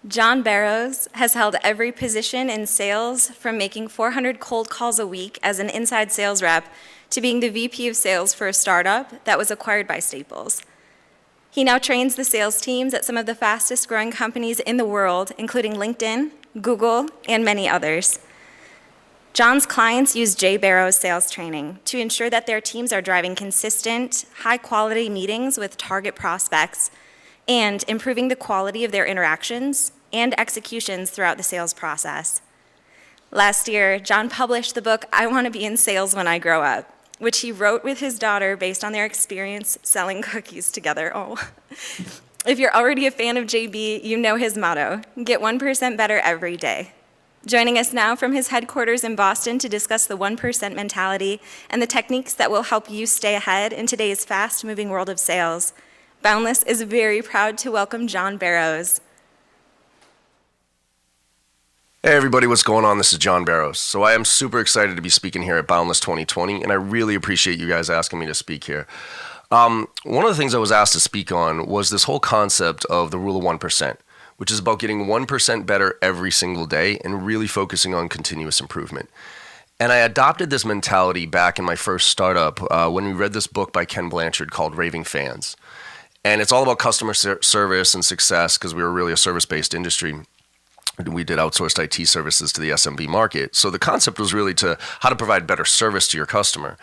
John Barrows has held every position in sales, from making 400 cold calls a week as an inside sales rep to being the VP of sales for a startup that was acquired by Staples. He now trains the sales teams at some of the fastest growing companies in the world, including LinkedIn, Google, and many others. John's clients use JBarrows Sales Training to ensure that their teams are driving consistent, high-quality meetings with target prospects and improving the quality of their interactions and executions throughout the sales process. Last year, John published the book, I Want to Be in Sales When I Grow Up, which he wrote with his daughter based on their experience selling cookies together. Oh. If you're already a fan of JB, you know his motto, get 1% better every day. Joining us now from his headquarters in Boston to discuss the 1% mentality and the techniques that will help you stay ahead in today's fast-moving world of sales, Boundless is very proud to welcome John Barrows. Hey everybody, what's going on? This is John Barrows. So I am super excited to be speaking here at Boundless 2020, and I really appreciate you guys asking me to speak here. One of the things I was asked to speak on was this whole concept of the rule of 1%, which is about getting 1% better every single day and really focusing on continuous improvement. And I adopted this mentality back in my first startup when we read this book by Ken Blanchard called Raving Fans. And it's all about customer service and success because we were really a service-based industry. We did outsourced IT services to the SMB market. So the concept was really to how to provide better service to your customer.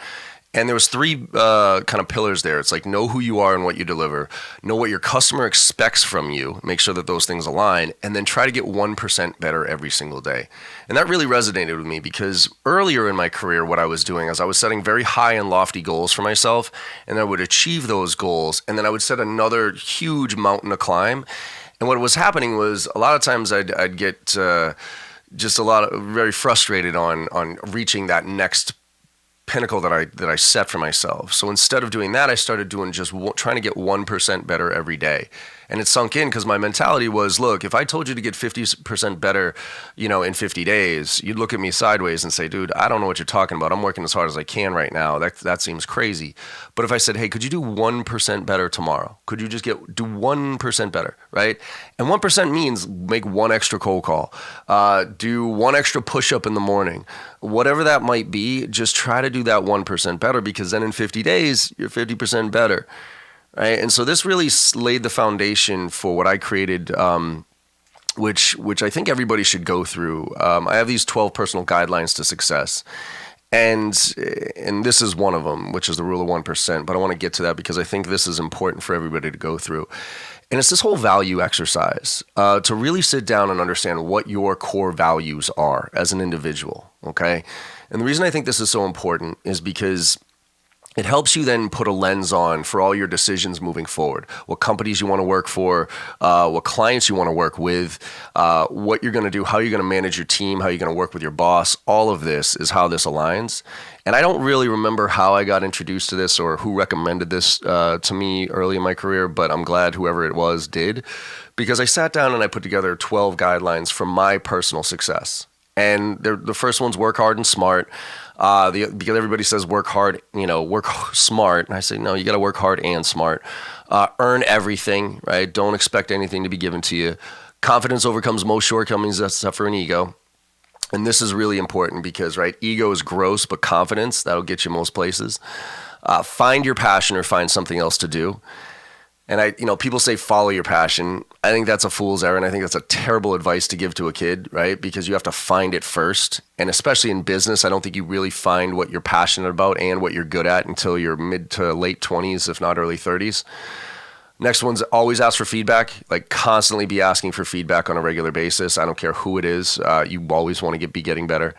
And there was three kind of pillars there. It's like know who you are and what you deliver, know what your customer expects from you, make sure that those things align, and then try to get 1% better every single day. And that really resonated with me because earlier in my career, what I was doing is I was setting very high and lofty goals for myself, and I would achieve those goals, and then I would set another huge mountain to climb. And what was happening was a lot of times I'd get just very frustrated on reaching that next pinnacle that I set for myself. So instead of doing that, I started doing just trying to get 1% better every day. And it sunk in because my mentality was, look, if I told you to get 50% better, in 50 days, you'd look at me sideways and say, dude, I don't know what you're talking about. I'm working as hard as I can right now. That seems crazy. But if I said, hey, could you do 1% better tomorrow? Could you just do 1% better, right? And 1% means make one extra cold call, do one extra push-up in the morning. Whatever that might be, just try to do that 1% better because then in 50 days, you're 50% better. Right? And so this really laid the foundation for what I created, which I think everybody should go through. I have these 12 personal guidelines to success. And this is one of them, which is the rule of 1%. But I want to get to that because I think this is important for everybody to go through. And it's this whole value exercise to really sit down and understand what your core values are as an individual. Okay. And the reason I think this is so important is because it helps you then put a lens on for all your decisions moving forward, what companies you want to work for, what clients you want to work with, what you're going to do, how you're going to manage your team, how you're going to work with your boss. All of this is how this aligns. And I don't really remember how I got introduced to this or who recommended this to me early in my career, but I'm glad whoever it was did, because I sat down and I put together 12 guidelines for my personal success. And the first one's work hard and smart. Because everybody says work hard, work smart. And I say, no, you got to work hard and smart. Earn everything, right? Don't expect anything to be given to you. Confidence overcomes most shortcomings except for an ego. And this is really important because, right, ego is gross, but confidence, that'll get you most places. Find your passion or find something else to do. And people say follow your passion. I think that's a fool's errand. I think that's a terrible advice to give to a kid, right? Because you have to find it first. And especially in business, I don't think you really find what you're passionate about and what you're good at until your mid to late 20s, if not early 30s. Next one's always ask for feedback, like constantly be asking for feedback on a regular basis. I don't care who it is. You always want to be getting better.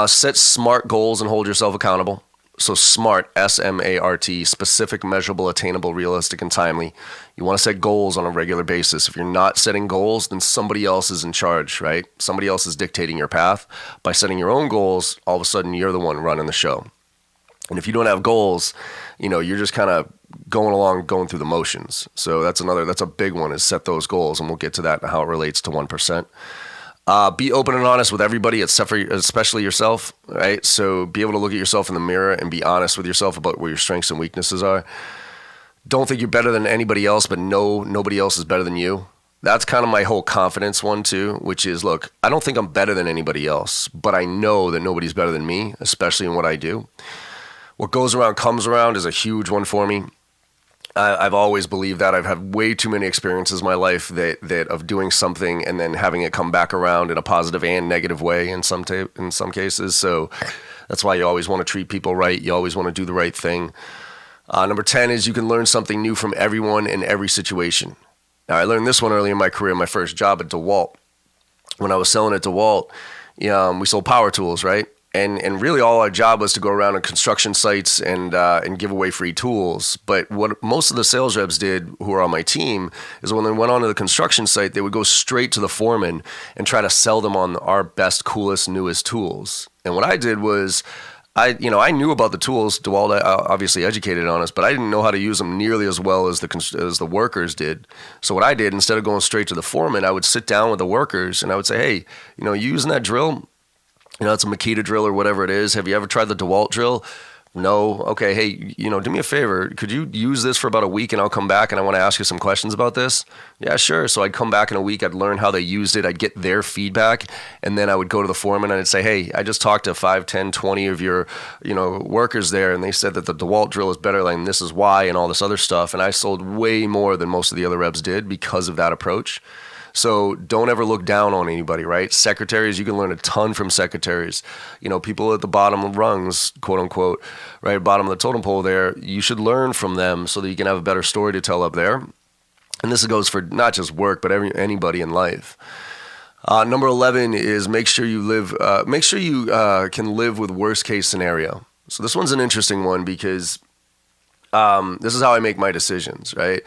Set smart goals and hold yourself accountable. So SMART, S-M-A-R-T, specific, measurable, attainable, realistic, and timely. You want to set goals on a regular basis. If you're not setting goals, then somebody else is in charge, right? Somebody else is dictating your path. By setting your own goals, all of a sudden you're the one running the show. And if you don't have goals, you're just kind of going through the motions. So that's a big one, is set those goals, and we'll get to that and how it relates to 1%. Be open and honest with everybody, especially yourself, right? So be able to look at yourself in the mirror and be honest with yourself about where your strengths and weaknesses are. Don't think you're better than anybody else, but nobody else is better than you. That's kind of my whole confidence one too, which is, look, I don't think I'm better than anybody else, but I know that nobody's better than me, especially in what I do. What goes around comes around is a huge one for me. I've always believed that. I've had way too many experiences in my life that of doing something and then having it come back around in a positive and negative way in some cases. So that's why you always want to treat people right. You always want to do the right thing. Number 10 is you can learn something new from everyone in every situation. Now, I learned this one early in my career, my first job at DeWalt. When I was selling at DeWalt, we sold power tools, right? And really all our job was to go around on construction sites and give away free tools. But what most of the sales reps did who were on my team is when they went onto the construction site, they would go straight to the foreman and try to sell them on our best, coolest, newest tools. And what I did was I knew about the tools. DeWalt obviously educated on us, but I didn't know how to use them nearly as well as the workers did. So what I did, instead of going straight to the foreman, I would sit down with the workers and I would say, hey, you using that drill? It's a Makita drill or whatever it is. Have you ever tried the DeWalt drill? No. Okay. Hey, do me a favor. Could you use this for about a week and I'll come back and I want to ask you some questions about this? Yeah, sure. So I'd come back in a week. I'd learn how they used it. I'd get their feedback. And then I would go to the foreman and I'd say, hey, I just talked to 5, 10, 20 of your, workers there. And they said that the DeWalt drill is better. Like, and this is why, and all this other stuff. And I sold way more than most of the other reps did because of that approach. So don't ever look down on anybody, right? Secretaries, you can learn a ton from secretaries. People at the bottom of rungs, quote unquote, right, bottom of the totem pole there, you should learn from them so that you can have a better story to tell up there. And this goes for not just work, but anybody in life. Number 11 is make sure you can live with worst case scenario. So this one's an interesting one because this is how I make my decisions, right?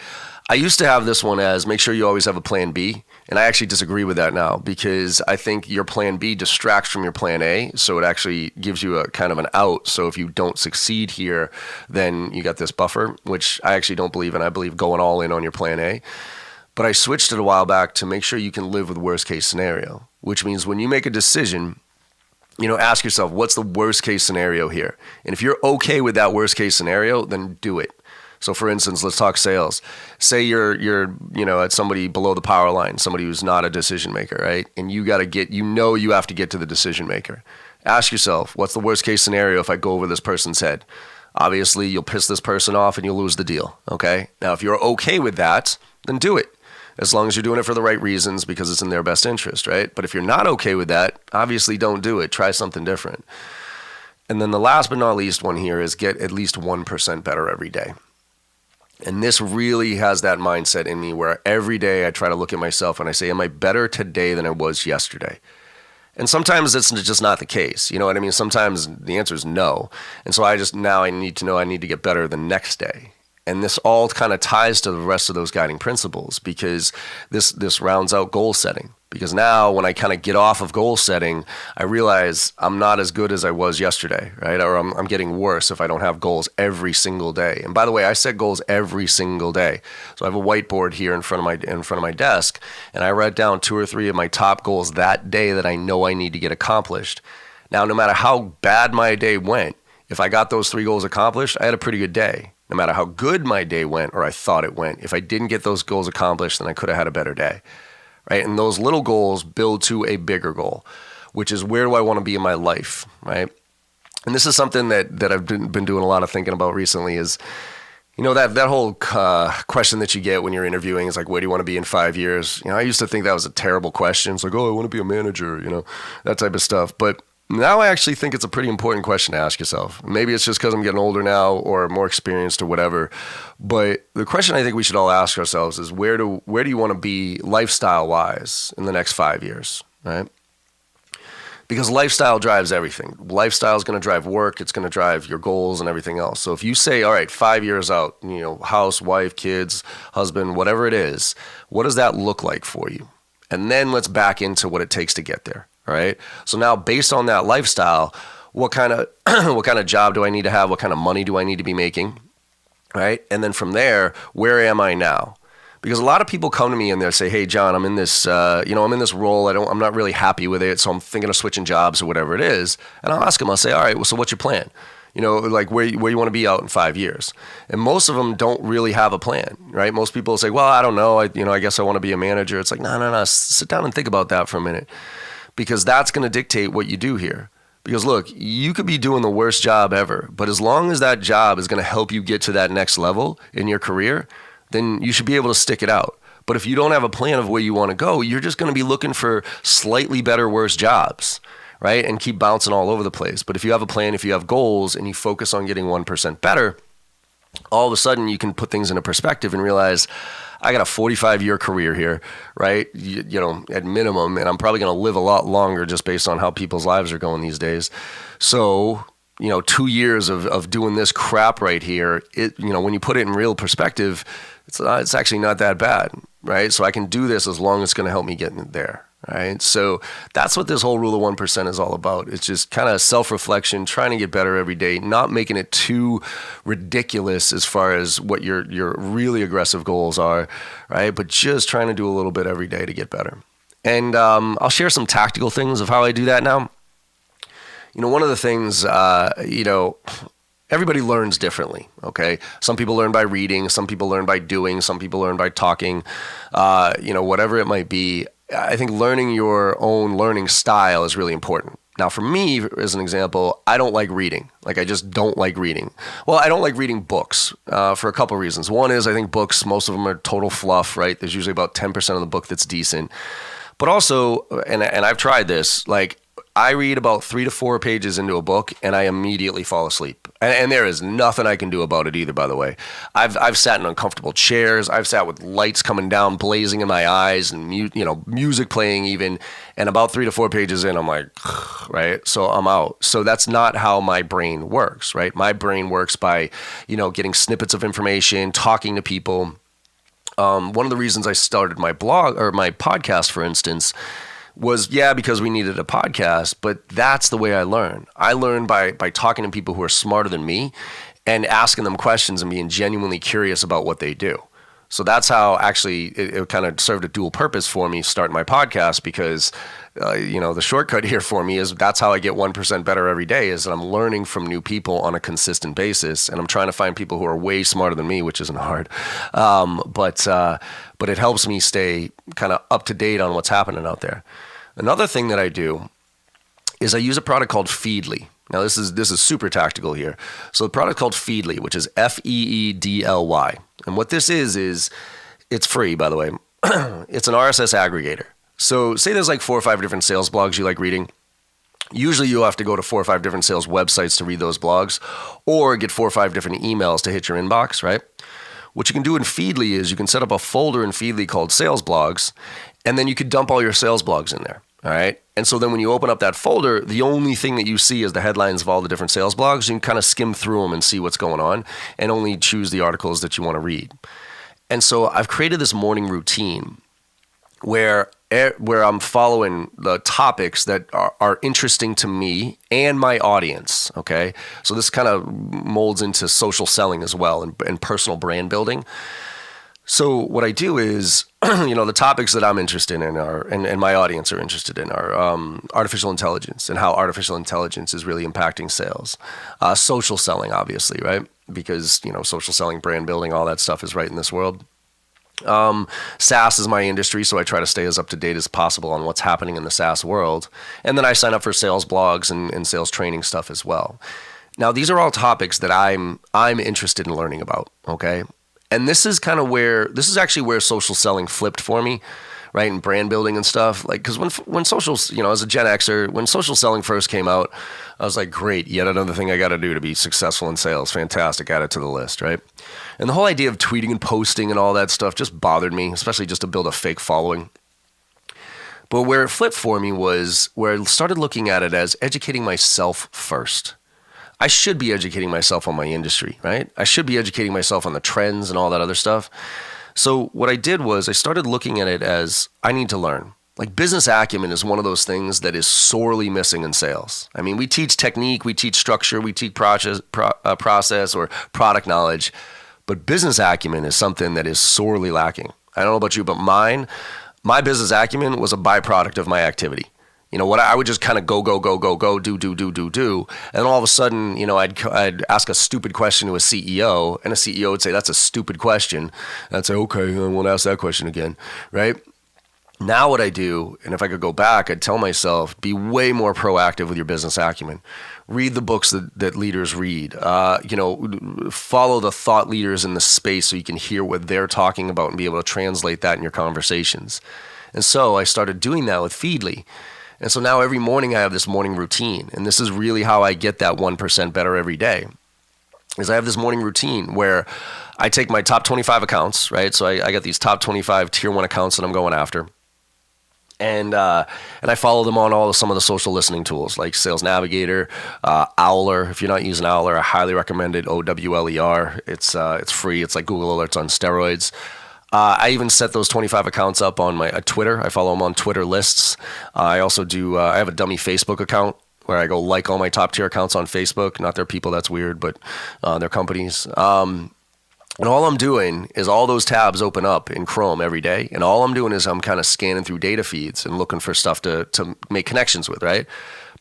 I used to have this one as make sure you always have a plan B. And I actually disagree with that now because I think your plan B distracts from your plan A. So it actually gives you a kind of an out. So if you don't succeed here, then you got this buffer, which I actually don't believe in. I believe going all in on your plan A. But I switched it a while back to make sure you can live with worst case scenario, which means when you make a decision, ask yourself, what's the worst case scenario here? And if you're okay with that worst case scenario, then do it. So for instance, let's talk sales. Say you're at somebody below the power line, somebody who's not a decision maker, right? And you have to get to the decision maker. Ask yourself, what's the worst case scenario if I go over this person's head? Obviously, you'll piss this person off and you'll lose the deal, okay? Now, if you're okay with that, then do it. As long as you're doing it for the right reasons because it's in their best interest, right? But if you're not okay with that, obviously don't do it. Try something different. And then the last but not least one here is get at least 1% better every day. And this really has that mindset in me where every day I try to look at myself and I say, am I better today than I was yesterday? And sometimes it's just not the case. You know what I mean? Sometimes the answer is no. And so I need to know I need to get better the next day. And this all kind of ties to the rest of those guiding principles because this rounds out goal setting. Because now when I kind of get off of goal setting, I realize I'm not as good as I was yesterday, right? Or I'm getting worse if I don't have goals every single day. And by the way, I set goals every single day. So I have a whiteboard here in front of my desk, and I write down 2 or 3 of my top goals that day that I know I need to get accomplished. Now, no matter how bad my day went, if I got those 3 goals accomplished, I had a pretty good day. No matter how good my day went or I thought it went, if I didn't get those goals accomplished, then I could have had a better day. Right? And those little goals build to a bigger goal, which is where do I want to be in my life, right? And this is something that I've been doing a lot of thinking about recently is, that whole question that you get when you're interviewing is like, where do you want to be in 5 years? I used to think that was a terrible question. It's like, oh, I want to be a manager, that type of stuff. But now I actually think it's a pretty important question to ask yourself. Maybe it's just because I'm getting older now or more experienced or whatever. But the question I think we should all ask ourselves is where do you want to be lifestyle-wise in the next 5 years, right? Because lifestyle drives everything. Lifestyle is going to drive work. It's going to drive your goals and everything else. So if you say, all right, 5 years out, house, wife, kids, husband, whatever it is, what does that look like for you? And then let's back into what it takes to get there. All right. So now based on that lifestyle, what kind of job do I need to have? What kind of money do I need to be making? Right. And then from there, where am I now? Because a lot of people come to me and they'll say, hey, John, I'm in this, I'm in this role. I'm not really happy with it. So I'm thinking of switching jobs or whatever it is. And I'll ask them, I'll say, all right, well, so what's your plan? like where you want to be out in 5 years. And most of them don't really have a plan, right? Most people say, well, I don't know. I guess I want to be a manager. It's like, no. Sit down and think about that for a minute, because that's going to dictate what you do here. Because look, you could be doing the worst job ever, but as long as that job is going to help you get to that next level in your career, then you should be able to stick it out. But if you don't have a plan of where you want to go, you're just going to be looking for slightly better, worse jobs, right? And keep bouncing all over the place. But if you have a plan, if you have goals, and you focus on getting 1% better, all of a sudden you can put things into perspective and realize, I got a 45-year career here, right? At minimum, and I'm probably going to live a lot longer just based on how people's lives are going these days. So, 2 years of doing this crap right here, when you put it in real perspective, it's actually not that bad, right? So I can do this as long as it's going to help me get there, right? So that's what this whole rule of 1% is all about. It's just kind of self-reflection, trying to get better every day, not making it too ridiculous as far as what your really aggressive goals are, right? But just trying to do a little bit every day to get better. And I'll share some tactical things of how I do that now. One of the things, everybody learns differently, okay? Some people learn by reading, some people learn by doing, some people learn by talking, whatever it might be. I think learning your own learning style is really important. Now, for me, as an example, I don't like reading. I just don't like reading. Well, I don't like reading books for a couple of reasons. One is I think books, most of them are total fluff, right? There's usually about 10% of the book that's decent. But also, and I've tried this, I read about 3 to 4 pages into a book and I immediately fall asleep. And there is nothing I can do about it either, by the way. I've sat in uncomfortable chairs. I've sat with lights coming down, blazing in my eyes, and music playing even. And about 3 to 4 pages in, I'm like, right? So I'm out. So that's not how my brain works, right? My brain works by, getting snippets of information, talking to people. One of the reasons I started my blog or my podcast, for instance, was, because we needed a podcast, but that's the way I learn. I learn by talking to people who are smarter than me and asking them questions and being genuinely curious about what they do. So that's how actually it kind of served a dual purpose for me starting my podcast, because, the shortcut here for me is that's how I get 1% better every day, is that I'm learning from new people on a consistent basis. And I'm trying to find people who are way smarter than me, which isn't hard. But it helps me stay kind of up to date on what's happening out there. Another thing that I do is I use a product called Feedly. Now this is super tactical here. So the product called Feedly, which is Feedly. And what this is it's free, by the way. It's an RSS aggregator. So say there's 4 or 5 different sales blogs you like reading. Usually you have to go to 4 or 5 different sales websites to read those blogs, or get 4 or 5 different emails to hit your inbox, right? What you can do in Feedly is you can set up a folder in Feedly called Sales Blogs, and then you could dump all your sales blogs in there, all right? And so then when you open up that folder, the only thing that you see is the headlines of all the different sales blogs. You can kind of skim through them and see what's going on and only choose the articles that you want to read. And so I've created this morning routine where I'm following the topics that are interesting to me and my audience, okay? So this kind of molds into social selling as well and personal brand building. So what I do is, the topics that I'm interested in and my audience are interested in are artificial intelligence and how artificial intelligence is really impacting sales. Social selling, obviously, right? Because, social selling, brand building, all that stuff is right in this world. SaaS is my industry, so I try to stay as up to date as possible on what's happening in the SaaS world. And then I sign up for sales blogs and sales training stuff as well. Now, these are all topics that I'm interested in learning about, okay? And this is actually where social selling flipped for me, right? And brand building and stuff. Because when social, as a Gen Xer, when social selling first came out, I was like, great, yet another thing I got to do to be successful in sales. Fantastic, add it to the list, right? And the whole idea of tweeting and posting and all that stuff just bothered me, especially just to build a fake following. But where it flipped for me was where I started looking at it as educating myself first. I should be educating myself on my industry, right? I should be educating myself on the trends and all that other stuff. So what I did was I started looking at it as I need to learn. Business acumen is one of those things that is sorely missing in sales. I mean, we teach technique, we teach structure, we teach process or product knowledge, but business acumen is something that is sorely lacking. I don't know about you, but my business acumen was a byproduct of my activity. What I would just kind of go, do. And all of a sudden, I'd ask a stupid question to a CEO, and a CEO would say, that's a stupid question. And I'd say, okay, I won't ask that question again, right? Now what I do, and if I could go back, I'd tell myself, be way more proactive with your business acumen. Read the books that leaders read. Follow the thought leaders in the space so you can hear what they're talking about and be able to translate that in your conversations. And so I started doing that with Feedly. And so now every morning I have this morning routine. And this is really how I get that 1% better every day. Is I have this morning routine where I take my top 25 accounts, right? So I got these top 25 tier 1 accounts that I'm going after. And I follow them on some of the social listening tools like Sales Navigator, Owler. If you're not using Owler, I highly recommend it. OWLER. It's free. It's like Google Alerts on steroids. I even set those 25 accounts up on my Twitter. I follow them on Twitter lists. I also do. I have a dummy Facebook account where I go like all my top tier accounts on Facebook. Not their people. That's weird, but their companies. And all I'm doing is all those tabs open up in Chrome every day. And all I'm doing is I'm kind of scanning through data feeds and looking for stuff to make connections with, right?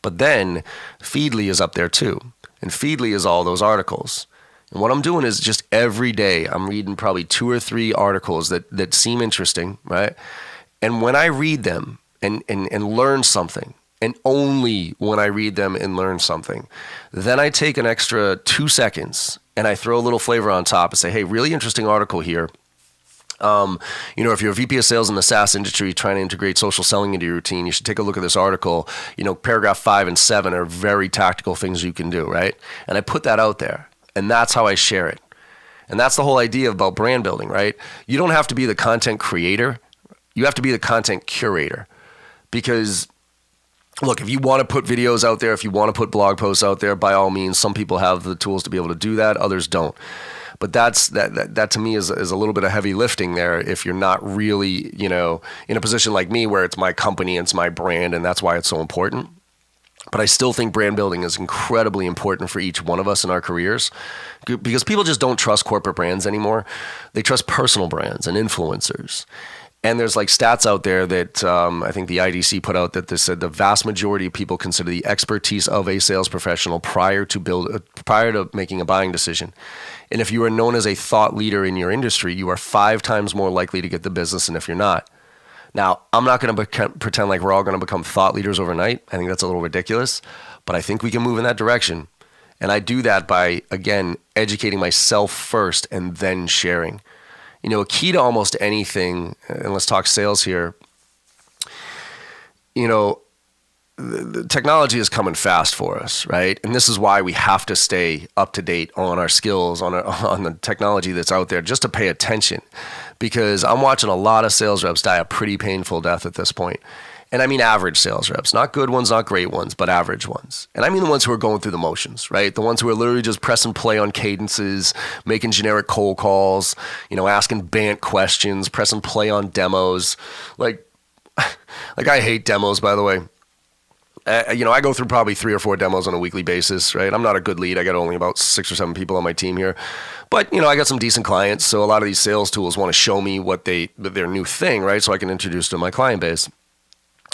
But then Feedly is up there too. And Feedly is all those articles. And what I'm doing is just every day I'm reading probably 2 or 3 articles that seem interesting, right? And when I read them and learn something, and only when I read them and learn something, then I take an extra 2 seconds and I throw a little flavor on top and say, hey, really interesting article here. If you're a VP of sales in the SaaS industry trying to integrate social selling into your routine, you should take a look at this article. Paragraph 5 and 7 are very tactical things you can do, right? And I put that out there, and that's how I share it. And that's the whole idea about brand building, right? You don't have to be the content creator. You have to be the content curator. Because look, if you want to put videos out there, if you want to put blog posts out there, by all means, some people have the tools to be able to do that, others don't. But that to me is a little bit of heavy lifting there if you're not really, in a position like me where it's my company, it's my brand, and that's why it's so important. But I still think brand building is incredibly important for each one of us in our careers because people just don't trust corporate brands anymore. They trust personal brands and influencers. And there's like stats out there that I think the IDC put out that they said the vast majority of people consider the expertise of a sales professional prior to making a buying decision. And if you are known as a thought leader in your industry, you are 5 times more likely to get the business than if you're not. Now, I'm not going to pretend like we're all going to become thought leaders overnight. I think that's a little ridiculous, but I think we can move in that direction. And I do that by, again, educating myself first and then sharing. A key to almost anything, and let's talk sales here, the technology is coming fast for us, right? And this is why we have to stay up to date on our skills, on the technology that's out there, just to pay attention. Because I'm watching a lot of sales reps die a pretty painful death at this point. And I mean average sales reps, not good ones, not great ones, but average ones. And I mean the ones who are going through the motions, right? The ones who are literally just pressing play on cadences, making generic cold calls, asking BANT questions, pressing play on demos. Like I hate demos, by the way. I go through probably 3 or 4 demos on a weekly basis, right? I'm not a good lead. I got only about 6 or 7 people on my team here. But, I got some decent clients. So a lot of these sales tools want to show me what their new thing, right? So I can introduce to my client base.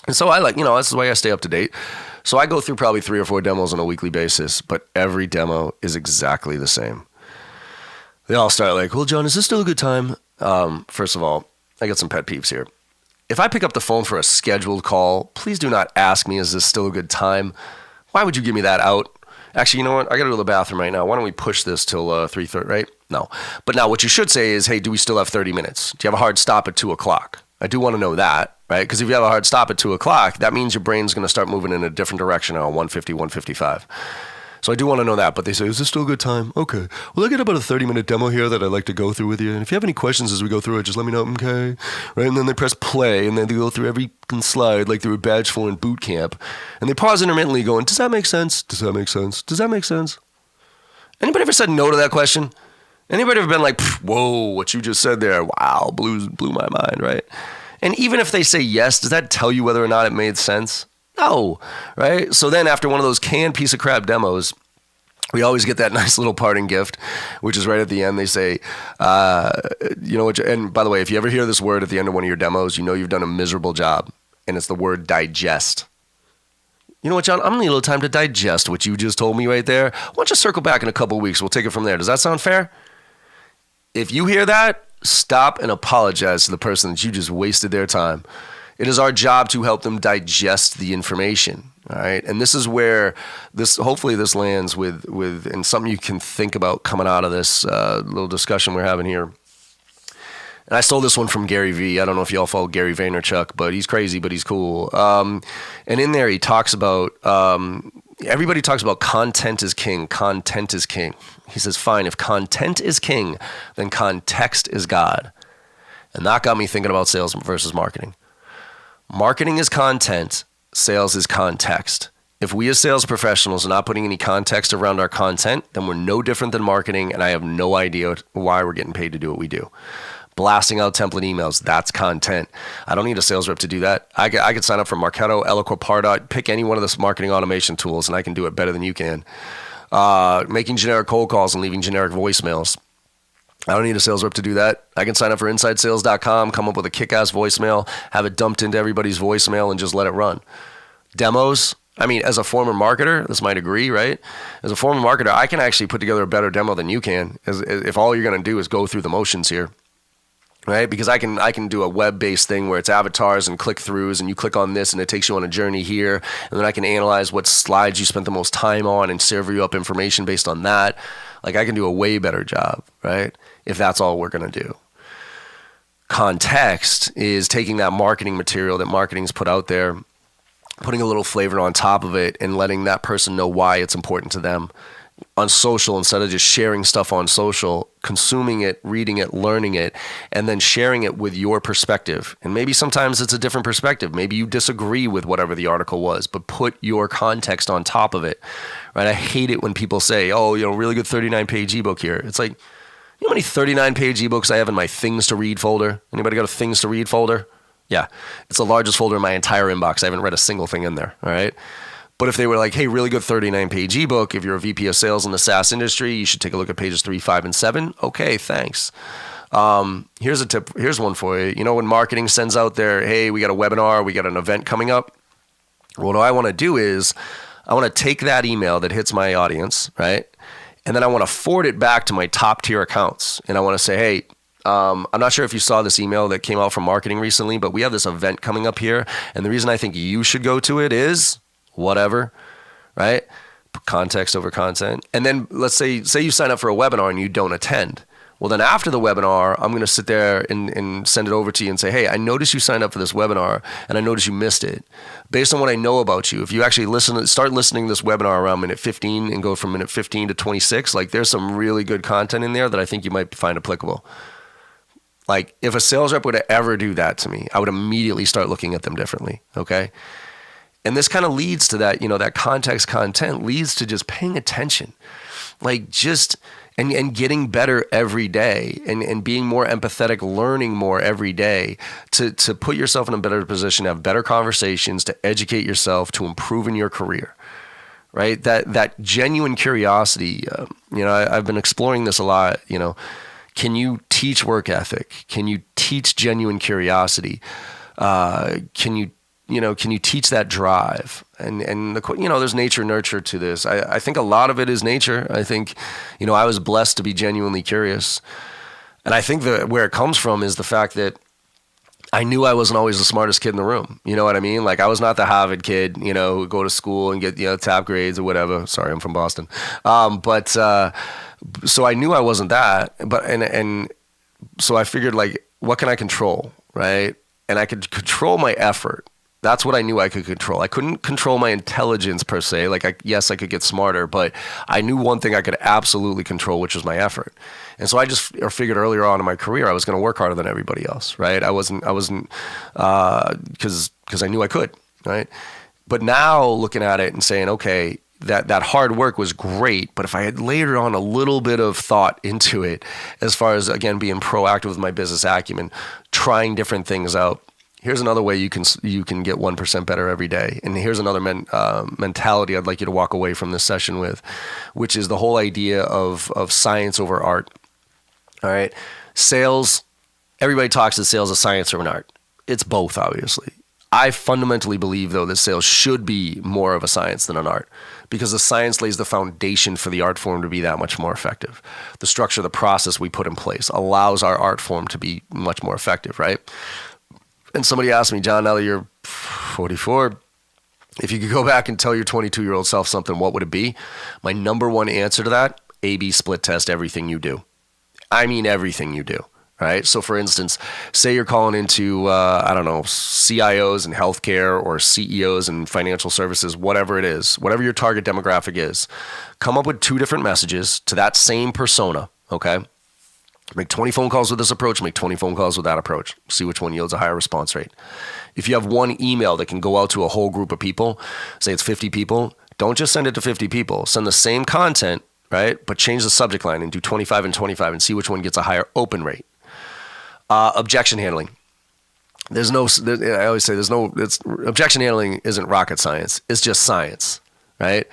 And so I this is why I stay up to date. So I go through probably 3 or 4 demos on a weekly basis, but every demo is exactly the same. They all start like, well, John, is this still a good time? First of all, I got some pet peeves here. If I pick up the phone for a scheduled call, please do not ask me, is this still a good time? Why would you give me that out? Actually, you know what? I got to go to the bathroom right now. Why don't we push this till 3:30, right? No. But now what you should say is, hey, do we still have 30 minutes? Do you have a hard stop at 2 o'clock? I do want to know that, right? Because if you have a hard stop at 2 o'clock, that means your brain's going to start moving in a different direction on 150, 155. So I do want to know that, but they say, is this still a good time? Okay. Well, I got about a 30-minute demo here that I'd like to go through with you. And if you have any questions as we go through it, just let me know, okay? Right? And then they press play, and then they go through every slide like they were badge 4 in boot camp. And they pause intermittently going, does that make sense? Does that make sense? Does that make sense? Anybody ever said no to that question? Anybody ever been like, whoa, what you just said there, wow, blew my mind, right? And even if they say yes, does that tell you whether or not it made sense? No, right? So then after one of those canned piece of crap demos, we always get that nice little parting gift, which is right at the end. They say, and by the way, if you ever hear this word at the end of one of your demos, you've done a miserable job. And it's the word digest. You know what, John? I'm gonna need a little time to digest what you just told me right there. Why don't you circle back in a couple of weeks? We'll take it from there. Does that sound fair? If you hear that, stop and apologize to the person that you just wasted their time. It is our job to help them digest the information. All right. And this is where hopefully this lands with and something you can think about coming out of this little discussion we're having here. And I stole this one from Gary Vee. I don't know if y'all follow Gary Vaynerchuk, but he's crazy, but he's cool. And in there, he talks about, everybody talks about content is king. Content is king. He says, fine, if content is king, then context is God. And that got me thinking about sales versus marketing. Marketing is content. Sales is context. If we as sales professionals are not putting any context around our content, then we're no different than marketing, and I have no idea why we're getting paid to do what we do. Blasting out template emails, that's content. I don't need a sales rep to do that. I could sign up for Marketo, Eloquent, Pardot, pick any one of the marketing automation tools, and I can do it better than you can. Making generic cold calls and leaving generic voicemails. I don't need a sales rep to do that. I can sign up for InsideSales.com, come up with a kick-ass voicemail, have it dumped into everybody's voicemail, and just let it run. Demos, I mean, as a former marketer, this might agree, right? As a former marketer, I can actually put together a better demo than you can, if all you're going to do is go through the motions here. Right? Because I can do a web-based thing where it's avatars and click-throughs, and you click on this and it takes you on a journey here, and then I can analyze what slides you spent the most time on and serve you up information based on that. Like, I can do a way better job, right? If that's all we're going to do. Context is taking that marketing material that marketing's put out there, putting a little flavor on top of it, and letting that person know why it's important to them. On social, instead of just sharing stuff on social, consuming it, reading it, learning it, and then sharing it with your perspective. And maybe sometimes it's a different perspective. Maybe you disagree with whatever the article was, but put your context on top of it, right? I hate it when people say, oh, really good 39-page ebook here. It's like, you know how many 39-page ebooks I have in my things to read folder? Anybody got a things to read folder? Yeah, it's the largest folder in my entire inbox. I haven't read a single thing in there, all right? But if they were like, hey, really good 39-page ebook, if you're a VP of sales in the SaaS industry, you should take a look at pages 3, 5, and 7. Okay, thanks. Here's a tip. Here's one for you. You know, when marketing sends out their, hey, we got a webinar, we got an event coming up. What I want to do is I want to take that email that hits my audience, right? And then I want to forward it back to my top tier accounts. And I want to say, hey, I'm not sure if you saw this email that came out from marketing recently, but we have this event coming up here. And the reason I think you should go to it is whatever, right? Context over content. And then let's say you sign up for a webinar and you don't attend. Well, then after the webinar, I'm going to sit there and send it over to you and say, hey, I noticed you signed up for this webinar and I noticed you missed it. Based on what I know about you, if you actually start listening to this webinar around minute 15 and go from minute 15 to 26, like there's some really good content in there that I think you might find applicable. Like if a sales rep would ever do that to me, I would immediately start looking at them differently, okay? And this kind of leads to that, that context content leads to just paying attention, like just, and getting better every day and being more empathetic, learning more every day to put yourself in a better position, to have better conversations, to educate yourself, to improve in your career, right? That genuine curiosity, I've been exploring this a lot, can you teach work ethic? Can you teach genuine curiosity? Can you teach that drive? And there's nature nurture to this. I think a lot of it is nature. I think, I was blessed to be genuinely curious. And I think that where it comes from is the fact that I knew I wasn't always the smartest kid in the room. You know what I mean? Like I was not the Harvard kid, who would go to school and get, top grades or whatever. Sorry, I'm from Boston. So I knew I wasn't that, and so I figured like, what can I control? Right. And I could control my effort. That's what I knew I could control. I couldn't control my intelligence per se. Like, yes, I could get smarter, but I knew one thing I could absolutely control, which was my effort. And so I just figured earlier on in my career, I was going to work harder than everybody else, right? I wasn't, because I knew I could, right? But now looking at it and saying, okay, that hard work was great, but if I had layered on a little bit of thought into it, as far as, again, being proactive with my business acumen, trying different things out, here's another way you can get 1% better every day. And here's another mentality I'd like you to walk away from this session with, which is the whole idea of science over art. All right. Sales, everybody talks that sales is science or an art. It's both, obviously. I fundamentally believe, though, that sales should be more of a science than an art, because the science lays the foundation for the art form to be that much more effective. The structure, the process we put in place allows our art form to be much more effective, right? And somebody asked me, John, now that you're 44, if you could go back and tell your 22-year-old self something, what would it be? My number one answer to that, A/B split test everything you do. I mean everything you do. Right. So, for instance, say you're calling into, CIOs in healthcare or CEOs in financial services, whatever it is, whatever your target demographic is, come up with 2 different messages to that same persona. Okay. Make 20 phone calls with this approach, make 20 phone calls with that approach. See which one yields a higher response rate. If you have one email that can go out to a whole group of people, say it's 50 people, don't just send it to 50 people. Send the same content, right? But change the subject line and do 25 and 25 and see which one gets a higher open rate. Objection handling. I always say objection handling isn't rocket science. It's just science, right?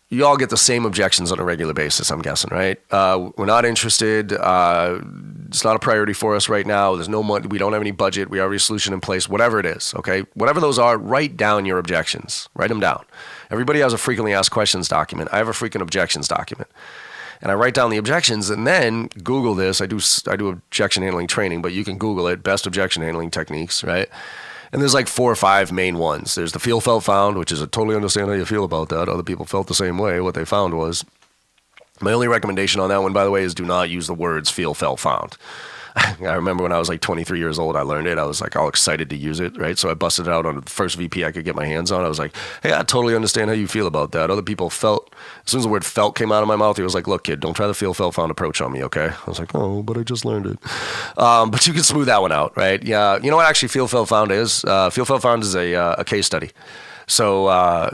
You all get the same objections on a regular basis, I'm guessing, right? We're not interested. It's not a priority for us right now. There's no money. We don't have any budget. We have a solution in place, whatever it is, okay? Whatever those are, write down your objections. Write them down. Everybody has a frequently asked questions document. I have a frequent objections document. And I write down the objections and then Google this. I do objection handling training, but you can Google it, best objection handling techniques, right? And there's like 4 or 5 main ones. There's the feel, felt, found, which is I totally understand how you feel about that. Other people felt the same way. What they found was, my only recommendation on that one, by the way, is do not use the words feel, felt, found. I remember when I was like 23 years old, I learned it. I was like all excited to use it, right? So I busted it out on the first VP I could get my hands on. I was like, hey, I totally understand how you feel about that. Other people felt, as soon as the word felt came out of my mouth, he was like, look, kid, don't try the feel, felt, found approach on me, okay? I was like, oh, but I just learned it. But you can smooth that one out, right? Yeah, you know what actually feel, felt, found is? Feel, felt, found is a case study. So,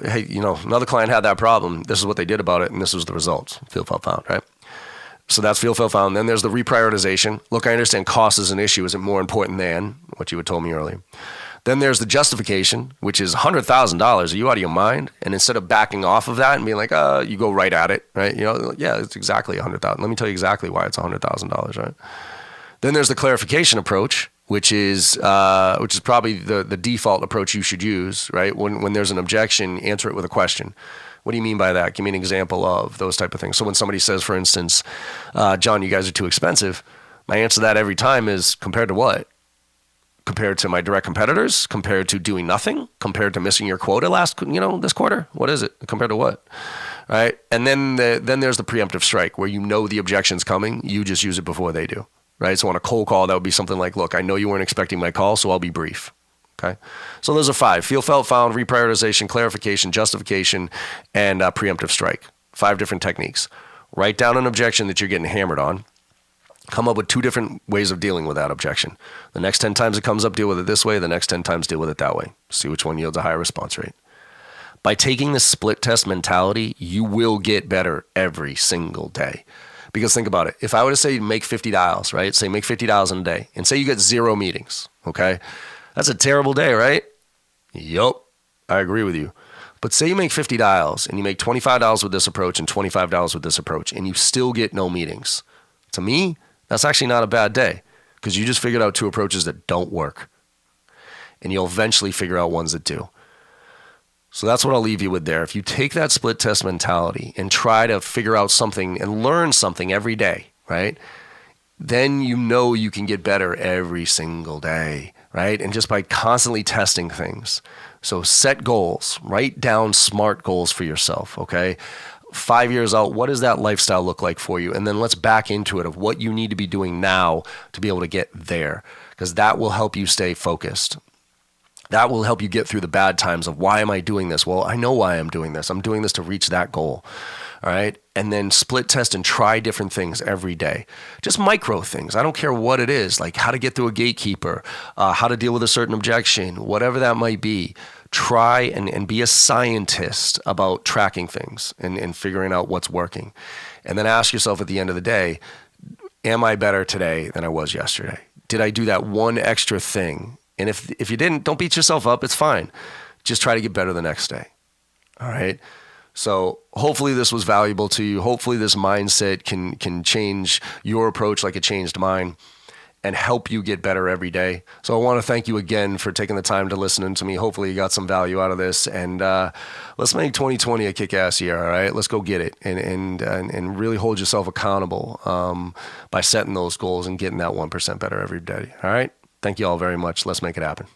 hey, another client had that problem. This is what they did about it, and this was the results. Feel, felt, found, right? So that's feel, felt, found. Then there's the reprioritization. Look, I understand cost is an issue. Is it more important than what you had told me earlier? Then there's the justification, which is $100,000. Are you out of your mind? And instead of backing off of that and being like, you go right at it, right? Yeah, it's exactly $100,000. Let me tell you exactly why it's $100,000, right? Then there's the clarification approach, which is probably the default approach you should use, right? When there's an objection, answer it with a question. What do you mean by that? Give me an example of those type of things. So when somebody says, for instance, John, you guys are too expensive, my answer to that every time is compared to what? Compared to my direct competitors? Compared to doing nothing? Compared to missing your quota this quarter? What is it? Compared to what? Right? And then there's the preemptive strike where the objection's coming. You just use it before they do. Right? So on a cold call, that would be something like, look, I know you weren't expecting my call, so I'll be brief. Okay, so those are 5: feel, felt, found, reprioritization, clarification, justification, and preemptive strike. 5 different techniques. Write down an objection that you're getting hammered on. Come up with 2 different ways of dealing with that objection. The next 10 times it comes up, deal with it this way. The next 10 times, deal with it that way. See which one yields a higher response rate. By taking the split test mentality, you will get better every single day. Because think about it. If I were to say make 50 dials, right? Say make 50 dials in a day, and say you get 0 meetings, okay? That's a terrible day, right? Yup, I agree with you. But say you make 50 dials and you make $25 with this approach and $25 with this approach and you still get no meetings. To me, that's actually not a bad day because you just figured out 2 approaches that don't work. And you'll eventually figure out ones that do. So that's what I'll leave you with there. If you take that split test mentality and try to figure out something and learn something every day, right? Then you can get better every single day. Right? And just by constantly testing things. So set goals, write down SMART goals for yourself, okay? 5 years out, what does that lifestyle look like for you? And then let's back into it of what you need to be doing now to be able to get there, because that will help you stay focused. That will help you get through the bad times of why am I doing this? Well, I know why I'm doing this. I'm doing this to reach that goal. All right. And then split test and try different things every day. Just micro things. I don't care what it is, like how to get through a gatekeeper, how to deal with a certain objection, whatever that might be. Try and be a scientist about tracking things and figuring out what's working. And then ask yourself at the end of the day, am I better today than I was yesterday? Did I do that one extra thing? And if you didn't, don't beat yourself up. It's fine. Just try to get better the next day. All right. So hopefully this was valuable to you. Hopefully this mindset can change your approach like it changed mine. and help you get better every day. So I want to thank you again for taking the time to listen to me. Hopefully you got some value out of this, and let's make 2020 a kick-ass year. All right, let's go get it, and really hold yourself accountable by setting those goals and getting that 1% better every day. All right, thank you all very much. Let's make it happen.